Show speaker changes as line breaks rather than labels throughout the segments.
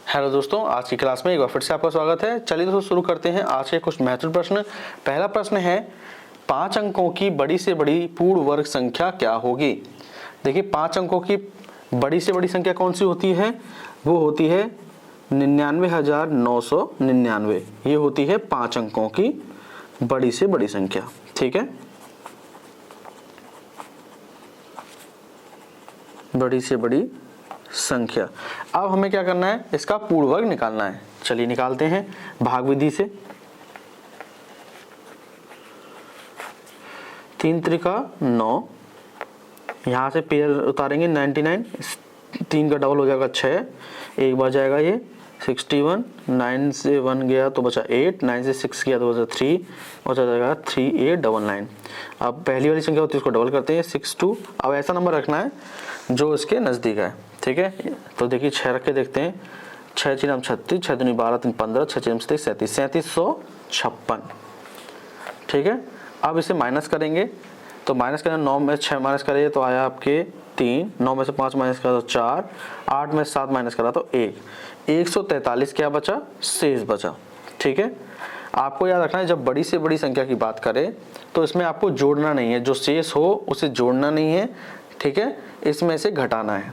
Hello दोस्तों, आज की क्लास में एक बार फिर से आपका स्वागत है। चलिए दोस्तों शुरू करते हैं आज के कुछ महत्वपूर्ण प्रश्न। पहला प्रश्न है 5 अंकों की बड़ी से बड़ी पूर्ण वर्ग संख्या क्या होगी। देखिए 5 अंकों की बड़ी से बड़ी संख्या कौन सी होती है, वो होती है 99,999। ये होती है 5 अंकों की बड़ी से बड़ी संख्या। ठीक है, बड़ी से बड़ी संख्या। अब हमें क्या करना है, इसका पूर्ण वर्ग निकालना है। चलिए निकालते हैं भाग विधि से। 3 त्रिका 9, यहां से पेयर उतारेंगे 99, 3 का डबल हो जाएगा 6, एक बार जाएगा ये 61, 9 से 1 गया तो बचा 8, 9 से 6 गया तो बचा 3, और जाएगा 3899। अब पहली वाली संख्या होती है उसको डबल करते हैं 62। अब ऐसा नंबर रखना है जो इसके नज़दीक है। ठीक है, तो देखिए 6 रख के देखते हैं। 6 3 36, 6 2 12 3 15, 6 3 37, 3756। ठीक है, अब इसे माइनस करेंगे तो माइनस करना 9 में 6 माइनस करेंगे तो आया आपके 3, 9 में से 5 माइनस करा तो 4, 8 में से 7 माइनस करा तो 1, 143 क्या बचा, शेष बचा। ठीक है, आपको याद रखना है जब बड़ी से बड़ी संख्या की बात करें तो इसमें आपको जोड़ना नहीं है, जो शेष हो उसे जोड़ना नहीं है। ठीक है, इसमें से घटाना है,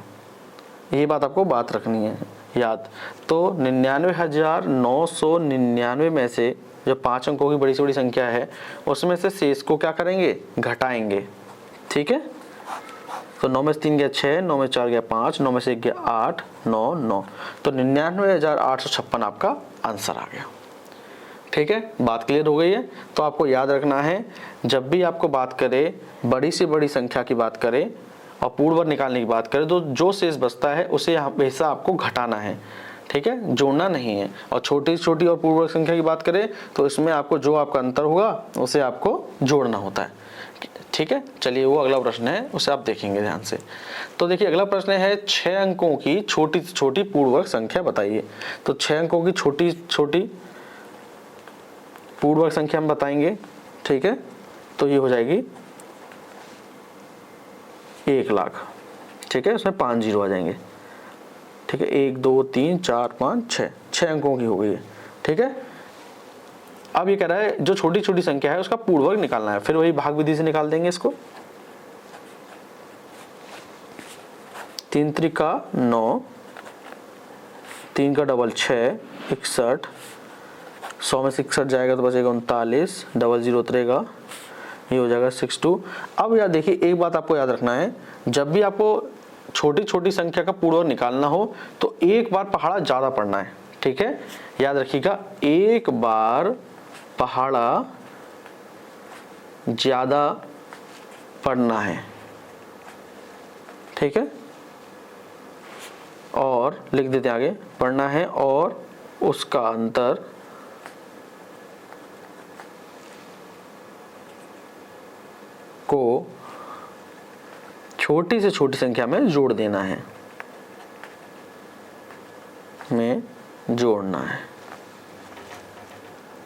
ये बात आपको बात रखनी है याद। तो 99,999 में से जो 5 अंकों की बड़ी से बड़ी संख्या है उसमें से शेष को क्या करेंगे, घटाएंगे। ठीक है, तो 9 में से 3 गया 6, 9 में 4 गया 5, 9 में से 1 गया 8, 9 9, तो 99,856 आपका आंसर आ गया। ठीक है, बात क्लियर हो गई है। तो आपको याद रखना है जब भी आपको बात करें बड़ी से बड़ी संख्या की बात करें और पूर्ण वर्ग निकालने की बात करें तो जो शेष बचता है उसे हमेशा आपको घटाना है। ठीक है, जोड़ना नहीं है। और छोटी छोटी और पूर्ण वर्ग संख्या की बात करें तो इसमें आपको जो आपका अंतर होगा उसे आपको जोड़ना होता है। ठीक है, चलिए वो अगला प्रश्न है उसे आप देखेंगे ध्यान से। तो देखिए अगला प्रश्न है 6 अंकों की छोटी से छोटी पूर्ण वर्ग संख्या बताइए। तो 6 अंकों की छोटी छोटी पूर्ण वर्ग संख्या हम बताएंगे। ठीक है, तो ये हो जाएगी 1 लाख। ठीक है, उसमें 5 जीरो आ जाएंगे। ठीक है, 1 2 3 4 5 6, 6 अंकों की हो गई है। ठीक है, अब ये कह रहा है जो छोटी छोटी संख्या है उसका पूर्ण वर्ग निकालना है। फिर वही भाग विधि से निकाल देंगे इसको। 3 त्रिका 9, 3 का डबल 6, 61, 100 में 61 जाएगा तो बचेगा 39, डबल 0 उतरेगा, ये हो जाएगा 62। अब यार देखिए एक बात आपको याद रखना है, जब भी आपको छोटी छोटी संख्या का पूर्ण वर्ग निकालना हो तो एक बार पहाड़ा ज्यादा पढ़ना है। ठीक है, याद रखिएगा एक बार पहाड़ा ज्यादा पढ़ना है। ठीक है, और लिख देते आगे पढ़ना है और उसका अंतर को छोटी से छोटी संख्या में जोड़ देना है, में जोड़ना है।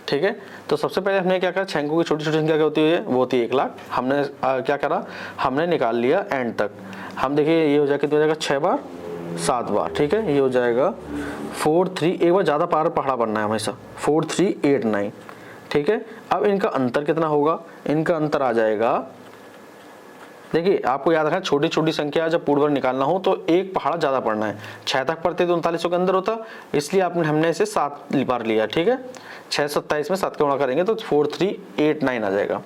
ठीक है, तो सबसे पहले हमने क्या करा, 6 अंकों की छोटी छोटी संख्या क्या होती है, वो होती है 1 लाख। हमने क्या करा, हमने निकाल लिया एंड तक। हम देखिए ये हो जाएगा कितना हो जाएगा 6 बार 7 बार। ठीक है, ये हो जाएगा 4 3, एक बार ज्यादा पार पहाड़ा बनना है हमेशा, 4 3 8 9। ठीक है, अब इनका अंतर कितना होगा, इनका अंतर आ जाएगा, देखिए आपको याद रखना छोटी छोटी संख्या जब पूर्ण वर्ग निकालना हो तो एक पहाड़ा ज्यादा पढ़ना है। 6 तक पढ़ते तो 3900 के अंदर होता, इसलिए हमने इसे 7 बार लिया। ठीक है, 6 27 में 7 का गुणा करेंगे तो 4389 आ जाएगा।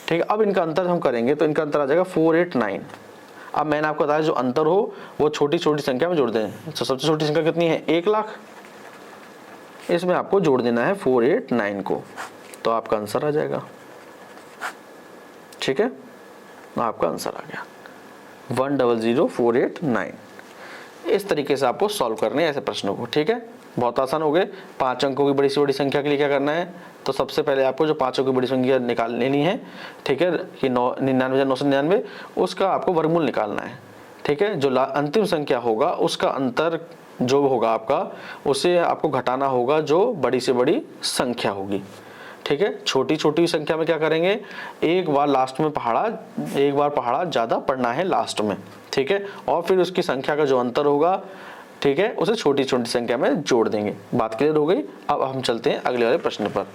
ठीक है, अब इनका अंतर हम करेंगे तो इनका अंतर आ जाएगा 489। अब मैंने आपको बताया जो अंतर हो वो छोटी छोटी संख्या में जोड़ दें। तो सबसे छोटी संख्या कितनी है, 1 लाख, इसमें आपको जोड़ देना है 489 को, तो आपका आंसर आ जाएगा। ठीक है, आपका आंसर आ गया 100,489। इस तरीके से आपको सॉल्व करने हैं ऐसे प्रश्नों को। ठीक है, बहुत आसान हो गए। 5 अंकों की बड़ी से बड़ी संख्या के लिए क्या करना है, तो सबसे पहले आपको जो 5 अंकों की बड़ी संख्या निकाल लेनी है। ठीक है, कि 99,999, उसका आपको वर्गमूल निकालना है। ठीक है, जो अंतिम संख्या होगा उसका अंतर जो होगा आपका, उसे आपको घटाना होगा जो बड़ी से बड़ी संख्या होगी। ठीक है, छोटी छोटी संख्या में क्या करेंगे, एक बार लास्ट में पहाड़ा ज्यादा पढ़ना है लास्ट में। ठीक है, और फिर उसकी संख्या का जो अंतर होगा ठीक है, उसे छोटी छोटी संख्या में जोड़ देंगे। बात क्लियर हो गई। अब हम चलते हैं अगले वाले प्रश्न पर।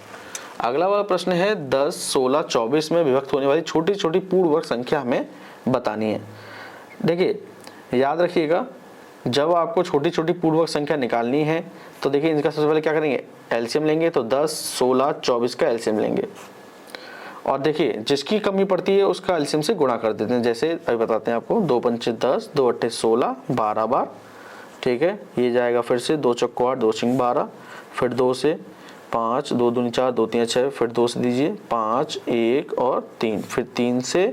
अगला वाला प्रश्न है 10, 16, 24 में विभक्त होने वाली छोटी छोटी पूर्ण वर्ग संख्या हमें बतानी है। देखिए याद रखिएगा, जब आपको छोटी छोटी पूर्ण वर्ग संख्या निकालनी है तो देखिए इनका सबसे पहले क्या करेंगे, एलसीएम लेंगे। तो 10, 16, 24 का एलसीएम लेंगे और देखिए जिसकी कमी पड़ती है उसका एलसीएम से गुणा कर देते हैं। जैसे अभी बताते हैं आपको, 2 पंचे 10, 2 अट्ठे 16, 12 बार, ठीक है। ये जाएगा फिर से 2 चौको 8, 2 छिंग 12, फिर 2 से 5, 2 दूनी 4, 2 तीन 6, फिर 2 से दीजिए 5, 1 और 3, फिर 3 से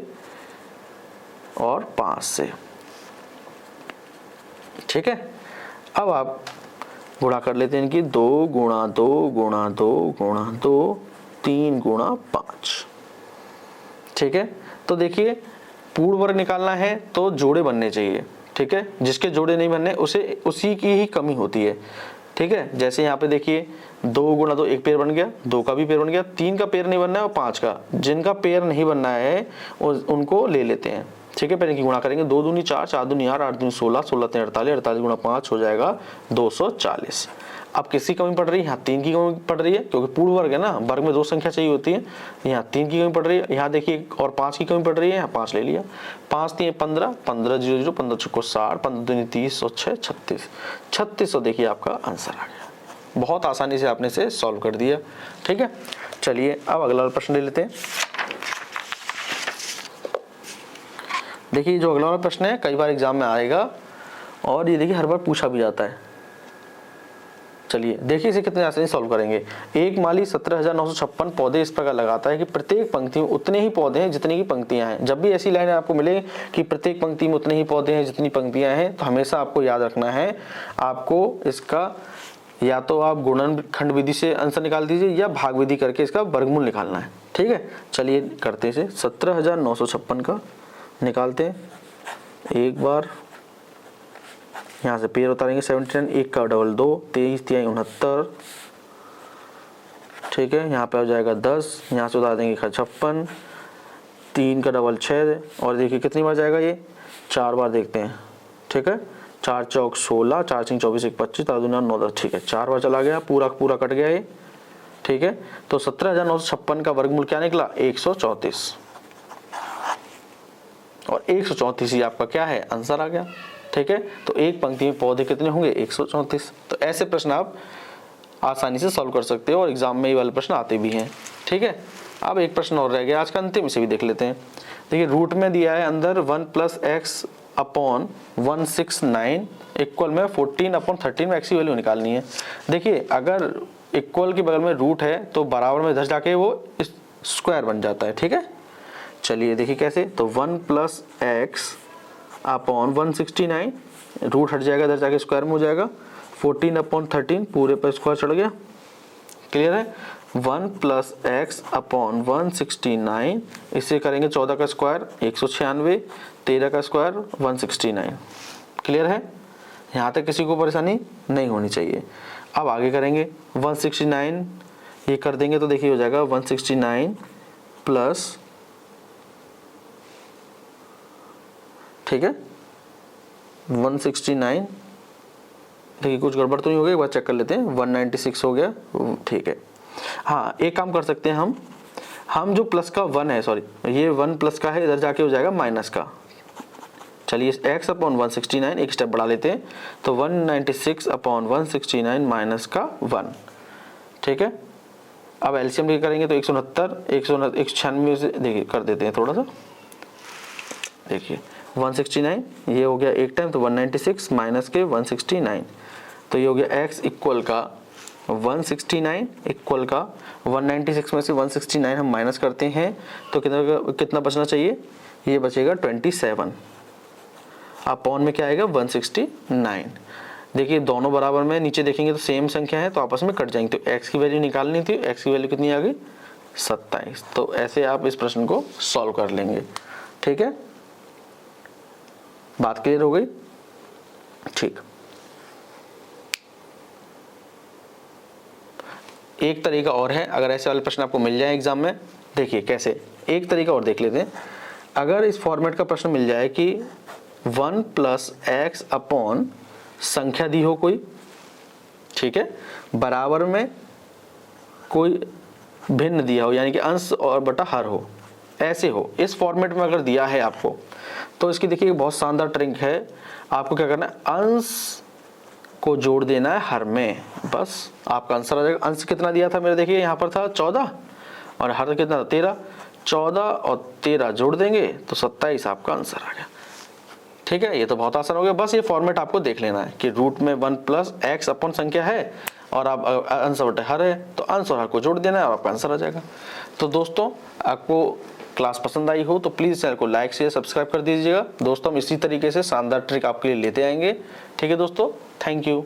और 5 से, ठीक है। अब आप गुणा कर लेते हैं इनकी, 2 गुणा 2 गुणा 2 गुणा 2, 3 गुणा 5, ठीक है। तो देखिए पूर्ण वर्ग निकालना है तो जोड़े बनने चाहिए, ठीक है। जिसके जोड़े नहीं बनने उसे उसी की ही कमी होती है, ठीक है। जैसे यहाँ पे देखिए 2 गुणा 2 एक पेयर बन गया, 2 का भी पेयर बन गया, 3 का पेयर नहीं बनना है और 5 का। जिनका पेयर नहीं बनना है उनको ले लेते हैं, ठीक है। पहले की गुणा करेंगे, 2 दूनी 4, 4 दूनी 8, 8 दूनी 16, 16 तीन 48, 48 गुणा 5 हो जाएगा 240। अब किसकी कमी पड़ रही है, यहाँ 3 की कमी पड़ रही है क्योंकि पूर्ण वर्ग है ना, वर्ग में 2 संख्या चाहिए होती है। यहाँ 3 की कमी पड़ रही है, यहाँ देखिए और 5 की कमी पड़ रही है, यहाँ 5 ले लिया। 5 3 15, 15 0 0, 15 चौको 60, 15 दूनी 30 और 6 36, 3600 देखिए आपका आंसर आ गया। बहुत आसानी से आपने इसे सॉल्व कर दिया, ठीक है। चलिए अब अगला प्रश्न ले लेते हैं। देखिए जो अगला वाला प्रश्न है कई बार एग्जाम में आएगा और ये देखिए हर बार पूछा भी जाता है। चलिए देखिए इसे कितने आसानी से सॉल्व करेंगे। एक माली 17,956 पौधे इस प्रकार लगाता है कि प्रत्येक पंक्ति में उतने ही पौधे हैं जितनी की पंक्तियां हैं। जब भी ऐसी लाइन आपको मिले कि प्रत्येक पंक्ति में उतने ही पौधे हैं जितनी पंक्तियां हैं, तो हमेशा आपको याद रखना है, आपको इसका या तो आप गुणनखंड विधि से आंसर निकाल दीजिए या भाग विधि करके इसका वर्गमूल निकालना है, ठीक है। चलिए करते हैं इसे। 17,956 का निकालते हैं। एक बार यहाँ से पेयर उतारेंगे 79, 1 का डबल 2, 23 3 69, ठीक है। यहाँ पे हो जाएगा 10, यहाँ से उतार देंगे 56, 3 का डबल 6 और देखिए कितनी बार जाएगा ये, 4 बार देखते हैं, ठीक है। 4 चौक 16, 4 6 24, 1 25, 4 दूना 9 10, ठीक है। 4 बार चला गया, पूरा पूरा कट गया ये, ठीक है। तो 17,956 का वर्गमूल क्या निकला, 134 और 134 ही आपका क्या है, आंसर आ गया, ठीक है। तो एक पंक्ति में पौधे कितने होंगे, 134। तो ऐसे प्रश्न आप आसानी से सॉल्व कर सकते हो और एग्जाम में ये वाले प्रश्न आते भी हैं, ठीक है। अब एक प्रश्न और रह गया आज का, अंतिम, इसे भी देख लेते हैं। देखिए रूट में दिया है अंदर 1 + x अपॉन 169 इक्वल में 14 अपॉन 13 में x की वैल्यू निकालनी है। देखिए अगर इक्वल के बगल में रूट है तो बराबर में इधर जाके वो स्क्वायर बन जाता है, ठीक है। चलिए देखिए कैसे, तो 1 + x अपॉन 169, रूट हट जाएगा इधर जाके स्क्वायर में हो जाएगा, 14 अपॉन 13 पूरे पर स्क्वायर चढ़ गया, क्लियर है। 1 + x अपॉन 169, इससे करेंगे 14 का स्क्वायर 196, 13 का स्क्वायर 169, क्लियर है। यहाँ तक किसी को परेशानी नहीं होनी चाहिए। अब आगे करेंगे 169, ये कर देंगे तो देखिए हो जाएगा 169 प्लस, ठीक है, 169, देखिए कुछ गड़बड़ तो नहीं हो गया, एक बार चेक कर लेते हैं, 196 हो गया, ठीक है। हाँ एक काम कर सकते हैं हम जो प्लस का 1 है, सॉरी ये 1 प्लस का है, इधर जाके हो जाएगा माइनस का। चलिए x अपॉन 169 एक स्टेप बढ़ा लेते हैं, तो 196 अपॉन 169 माइनस का 1, ठीक है। अब एलसीएम करेंगे तो 169, 196 से देखिए कर देते हैं थोड़ा सा, देखिए 169 ये हो गया एक टाइम, तो 196 माइनस के 169, तो ये हो गया x इक्वल का 169 इक्वल का 196 में से 169 हम माइनस करते हैं तो कितना बचना चाहिए, ये बचेगा 27 अपॉन में क्या आएगा 169। देखिए दोनों बराबर में, नीचे देखेंगे तो सेम संख्या है तो आपस में कट जाएंगे, तो x की वैल्यू निकालनी थी, x की वैल्यू कितनी आ गई 27। तो ऐसे आप इस प्रश्न को सॉल्व कर लेंगे, ठीक है। बात क्लियर हो गई, ठीक। एक तरीका और है, अगर ऐसे वाले प्रश्न आपको मिल जाए एग्जाम में, देखिए कैसे, एक तरीका और देख लेते हैं। अगर इस फॉर्मेट का प्रश्न मिल जाए कि 1 + x अपॉन संख्या दी हो कोई, ठीक है, बराबर में कोई भिन्न दिया हो, यानी कि अंश और बटा हर हो, ऐसे हो, इस फॉर्मेट में अगर दिया है आपको, तो इसकी देखिए बहुत शानदार ट्रिक है। आपको क्या करना है, अंश को जोड़ देना है हर में, बस आपका आंसर आ जाएगा। अंश कितना दिया था मेरे, देखिए यहाँ पर था 14 और हर कितना था 13, 14 और 13 जोड़ देंगे तो 27 आपका आंसर आ गया। ठीक है, ये तो बहुत आसान हो गया। बस ये फॉर्मेट आपको देख लेना है कि रूट में 1 प्लस एक्स अपन संख्या है और आप अंश बटे हर है, तो अंश और हर को जोड़ देना है और आपका आंसर आ जाएगा। तो दोस्तों, आपको क्लास पसंद आई हो तो प्लीज़ चैनल को लाइक शेयर सब्सक्राइब कर दीजिएगा। दोस्तों, हम इसी तरीके से शानदार ट्रिक आपके लिए लेते आएंगे। ठीक है दोस्तों, थैंक यू।